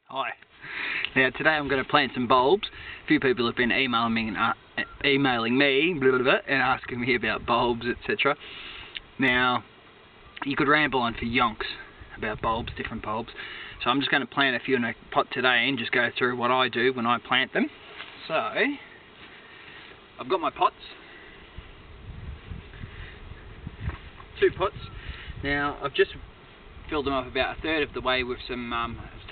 Hi. Now today I'm going to plant some bulbs. A few people have been emailing me and asking me about bulbs, etc. Now you could ramble on for yonks about bulbs, different bulbs. So I'm just going to plant a few in a pot today and just go through what I do when I plant them. So I've got my pots. 2 pots. Now I've just filled them up about a third of the way with some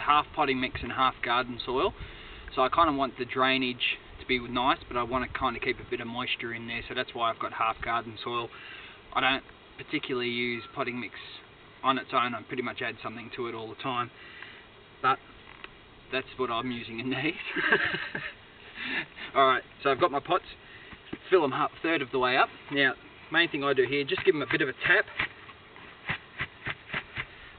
half potting mix and half garden soil. So I kind of want the drainage to be nice, but I want to kind of keep a bit of moisture in there, so that's why I've got half garden soil. I don't particularly use potting mix on its own. I pretty much add something to it all the time, but that's what I'm using in these. Alright, so I've got my pots, fill them up a third of the way up. Now main thing I do here, just give them a bit of a tap.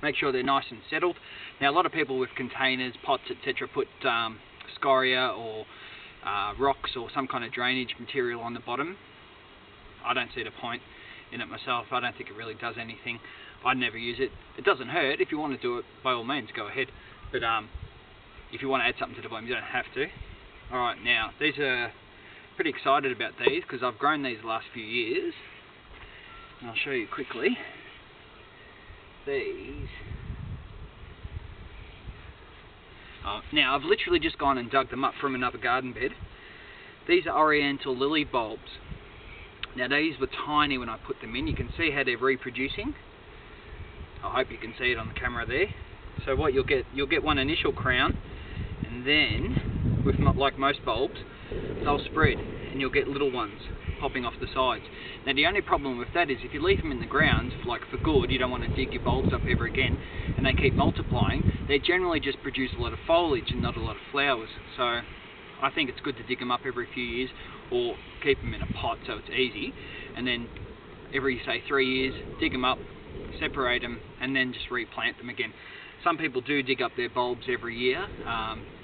Make sure they're nice and settled. Now a lot of people with containers, pots, etc. put scoria or rocks or some kind of drainage material on the bottom. I don't see the point in it myself. I don't think it really does anything. I'd never use it. It doesn't hurt. If you want to do it, by all means go ahead. But if you want to add something to the bottom, you don't have to. Alright, now these are pretty excited about these because I've grown these the last few years. And I'll show you quickly. These. Now I've literally just gone and dug them up from another garden bed. These are oriental lily bulbs. Now these were tiny when I put them in. You can see how they're reproducing. I hope you can see it on the camera there. So what you'll get one initial crown, and then with like most bulbs, they'll spread and you'll get little ones popping off the sides. Now the only problem with that is if you leave them in the ground, like for good, you don't want to dig your bulbs up ever again, and they keep multiplying, they generally just produce a lot of foliage and not a lot of flowers. So I think it's good to dig them up every few years, or keep them in a pot so it's easy, and then every say 3 years, dig them up, separate them, and then just replant them again. Some people do dig up their bulbs every year.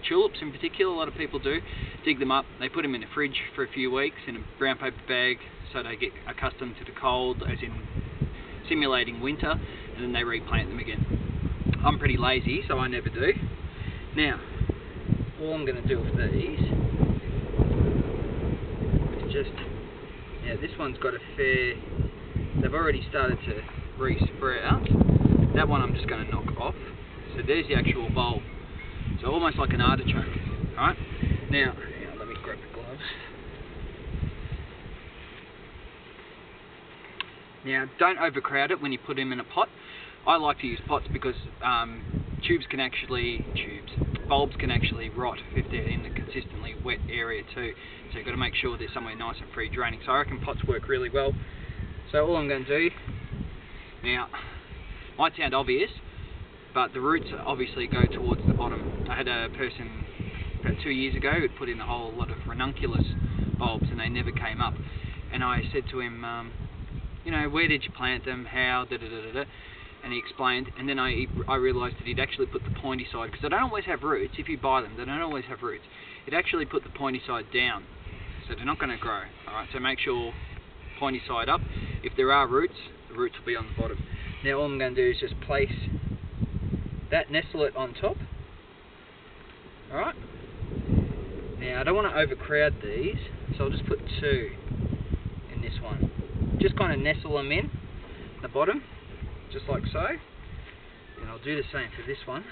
Tulips in particular, a lot of people do. Dig them up, they put them in the fridge for a few weeks in a brown paper bag so they get accustomed to the cold, as in simulating winter, and then they replant them again. I'm pretty lazy, so I never do. Now, all I'm going to do with these is just, yeah, this one's got a fair, they've already started to re-sprout. That one I'm just going to knock off. So there's the actual bulb. So almost like an artichoke. Alright? Now, let me grab the gloves. Now, don't overcrowd it when you put them in a pot. I like to use pots because bulbs can actually rot if they're in a consistently wet area too. So you've got to make sure they're somewhere nice and free draining. So I reckon pots work really well. So all I'm going to do, now, might sound obvious, but the roots obviously go towards the bottom. I had a person about 2 years ago who'd put in a whole lot of ranunculus bulbs and they never came up. And I said to him, where did you plant them, how, da-da-da-da-da, and he explained, and then I realised that he'd actually put the pointy side, because they don't always have roots. If you buy them, they don't always have roots. He'd actually put the pointy side down, so they're not going to grow. Alright, so make sure pointy side up. If there are roots, the roots will be on the bottom. Now all I'm going to do is just place that, nestle it on top. Alright. Now I don't want to overcrowd these, so I'll just put 2 in this one. Just kind of nestle them in the bottom, just like so. And I'll do the same for this one.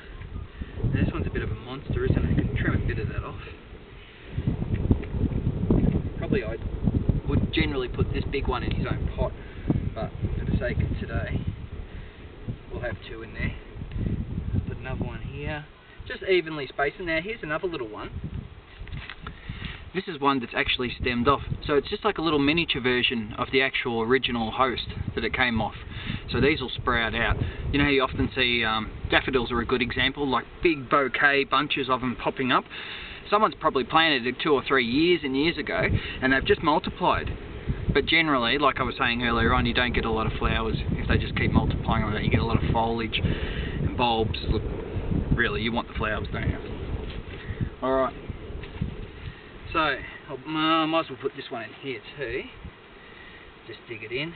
Now, this one's a bit of a monster, isn't it? I can trim a bit of that off. Probably I would generally put this big one in his own pot, but for the sake of today, we'll have 2 in there. Put another one here, just evenly spaced. And now here's another little one. This is one that's actually stemmed off, so it's just like a little miniature version of the actual original host that it came off. So these will sprout out. You know how you often see daffodils are a good example, like big bouquet bunches of them popping up. Someone's probably planted it 2 or 3 years and years ago, and they've just multiplied. But generally, like I was saying earlier on, you don't get a lot of flowers if they just keep multiplying like that. You get a lot of foliage and bulbs. Look, really, you want the flowers, don't you? Alright. So, I might as well put this one in here too. Just dig it in.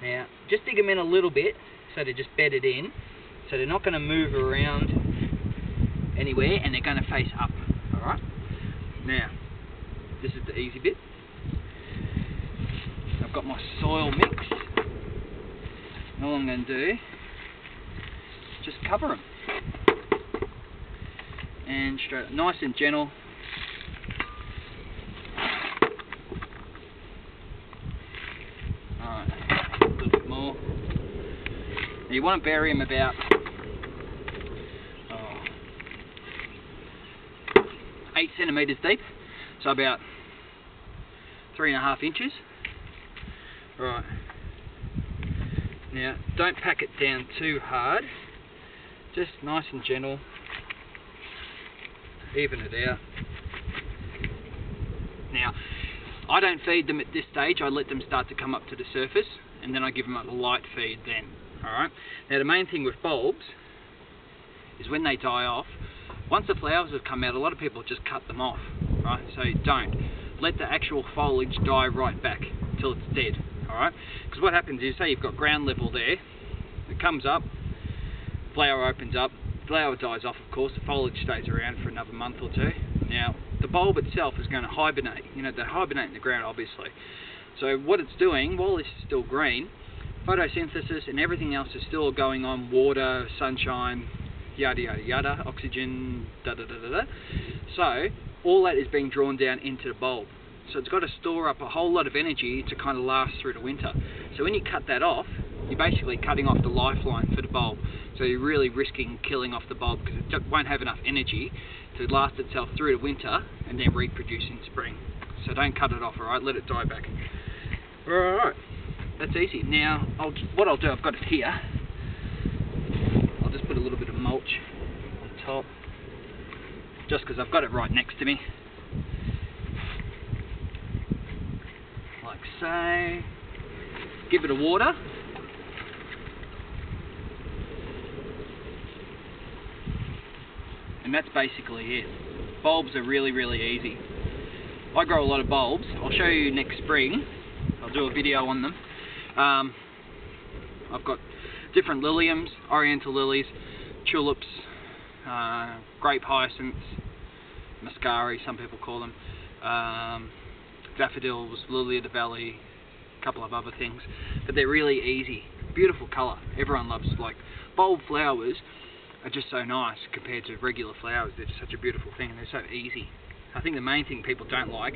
Now, just dig them in a little bit so they're just bedded in. So they're not going to move around anywhere, and they're going to face up. Alright? Now, this is the easy bit. I've got my soil mixed. And all I'm going to do is just cover them. And straight up, nice and gentle. Alright, a little bit more. Now you want to bury them about 8 centimetres deep, so about 3.5 inches. Right. Now, don't pack it down too hard. Just nice and gentle. Even it out. Now, I don't feed them at this stage. I let them start to come up to the surface, and then I give them a light feed then. Alright. Now, the main thing with bulbs is when they die off, once the flowers have come out, a lot of people just cut them off. Right? So don't. Let the actual foliage die right back until it's dead. Alright? Because what happens is, say you've got ground level there, it comes up, flower opens up, flower dies off, of course, the foliage stays around for another month or two. Now, the bulb itself is going to hibernate. You know, they hibernate in the ground, obviously. So what it's doing, while this is still green, photosynthesis and everything else is still going on, water, sunshine, yada yada yada, oxygen, da da da da da. So, all that is being drawn down into the bulb. So it's got to store up a whole lot of energy to kind of last through the winter. So when you cut that off, you're basically cutting off the lifeline for the bulb. So you're really risking killing off the bulb because it won't have enough energy to last itself through the winter and then reproduce in spring. So don't cut it off, alright? Let it die back. Alright, that's easy. Now, what I'll do, I've got it here. I'll just put a little bit of mulch on top, just because I've got it right next to me. Like so. Give it a water. And that's basically it. Bulbs are really, really easy. I grow a lot of bulbs. I'll show you next spring. I'll do a video on them. I've got different liliums, oriental lilies, tulips, grape hyacinths, muscari, some people call them, daffodils, lily of the valley, a couple of other things. But they're really easy. Beautiful colour. Everyone loves, like, bulb flowers are just so nice compared to regular flowers. They're just such a beautiful thing and they're so easy. I think the main thing people don't like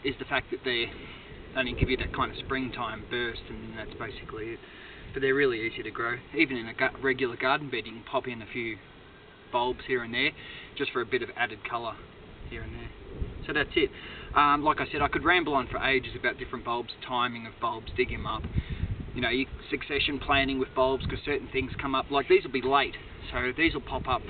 is the fact that they only give you that kind of springtime burst, and that's basically it. But they're really easy to grow. Even in a regular garden bed, you can pop in a few bulbs here and there, just for a bit of added colour here and there. So that's it. Like I said, I could ramble on for ages about different bulbs, timing of bulbs, digging them up. You know, succession planting with bulbs, because certain things come up. Like these will be late, so these will pop up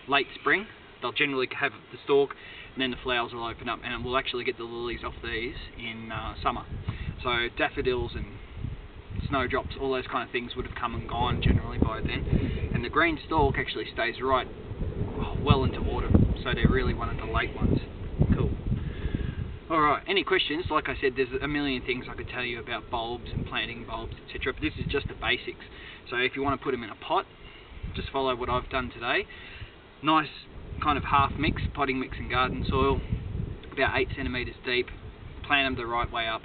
late spring. They'll generally have the stalk, and then the flowers will open up, and we'll actually get the lilies off these in summer. So daffodils and snowdrops, all those kind of things would have come and gone generally by then. And the green stalk actually stays right well into autumn, so they're really one of the late ones. Cool. Alright, any questions? Like I said, there's a million things I could tell you about bulbs and planting bulbs, etc. But this is just the basics. So if you want to put them in a pot, just follow what I've done today. Nice kind of half mix, potting mix and garden soil, about 8 centimetres deep. Plant them the right way up,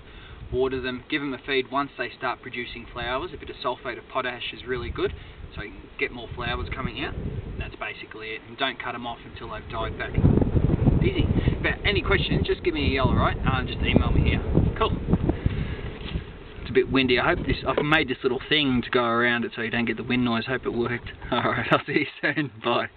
water them, give them a feed once they start producing flowers. A bit of sulphate of potash is really good, so you can get more flowers coming out. And that's basically it. And don't cut them off until they've died back. Easy. But any questions, just give me a yell, alright? Just email me here. Cool. It's a bit windy. I've made this little thing to go around it so you don't get the wind noise. Hope it worked. Alright, I'll see you soon. Bye.